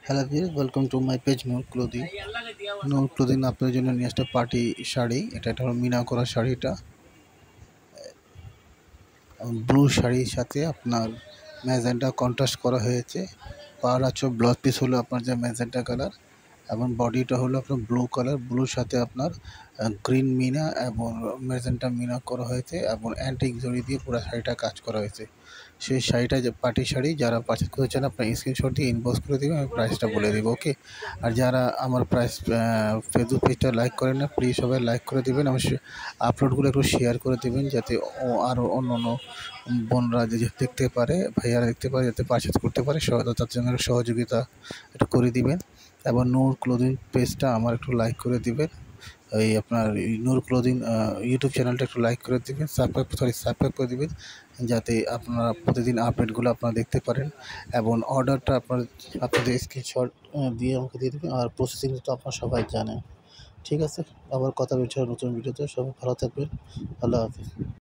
Hello viewers, welcome to my page Noor clothing. Noor clothing আপনাদের জন্য নিয়ে আসছে পার্টি শাড়ি। এটা হলো মিনা করা শাড়ি। এটা ব্লু শাড়ির সাথে আপনার ম্যাজেন্টা কন্ট্রাস্ট করা হয়েছে। পার আঁচল ব্লাউজ পিস হলো আপনার যে ম্যাজেন্টা কালার, এবং বডিটা হলো আপনার ব্লু কালার। ব্লুর সাথে আপনার গ্রিন মিনা এবং ম্যাজেন্টা মিনা করা হয়েছে, এবং অ্যান্টিক জড়ি দিয়ে পুরো শাড়িটা কাজ করা হয়েছে। সেই শাড়িটা যে পার্টি শাড়ি, যারা পারচেজ করতে চান আপনার স্ক্রিনশট দিয়ে ইনবক্স করে দেবেন, আমি প্রাইসটা বলে দেবো। ওকে, আর যারা আমার ফেসবুক পেজটা লাইক করেন না, প্লিজ সবাই লাইক করে দেবেন। আমার আপলোডগুলো একটু শেয়ার করে দেবেন, যাতে আরও অন্য অন্য বোনরা যে দেখতে পারে, ভাইয়ারা দেখতে পারে, যাতে পারচেজ করতে পারে। তার জন্য সহযোগিতা একটু করে দিবেন। এবং নূর ক্লোদিং পেজটা আমার একটু লাইক করে দিবেন। এই আপনার নূর ক্লোদিং ইউটিউব চ্যানেলটা একটু লাইক করে দিবেন, সাবস্ক্রাইব করে দিবেন, যাতে আপনারা প্রতিদিন আপডেটগুলো আপনারা দেখতে পারেন। এবং অর্ডারটা আপনাদের স্ক্রিনশট দিয়ে আমাকে দিয়ে দেবেন। আর প্রসেসিং তো আপনারা সবাই জানেন। ঠিক আছে, আবার কথা বলছি নতুন ভিডিওতে। সবাই ভালো থাকবেন। আল্লাহ হাফিজ।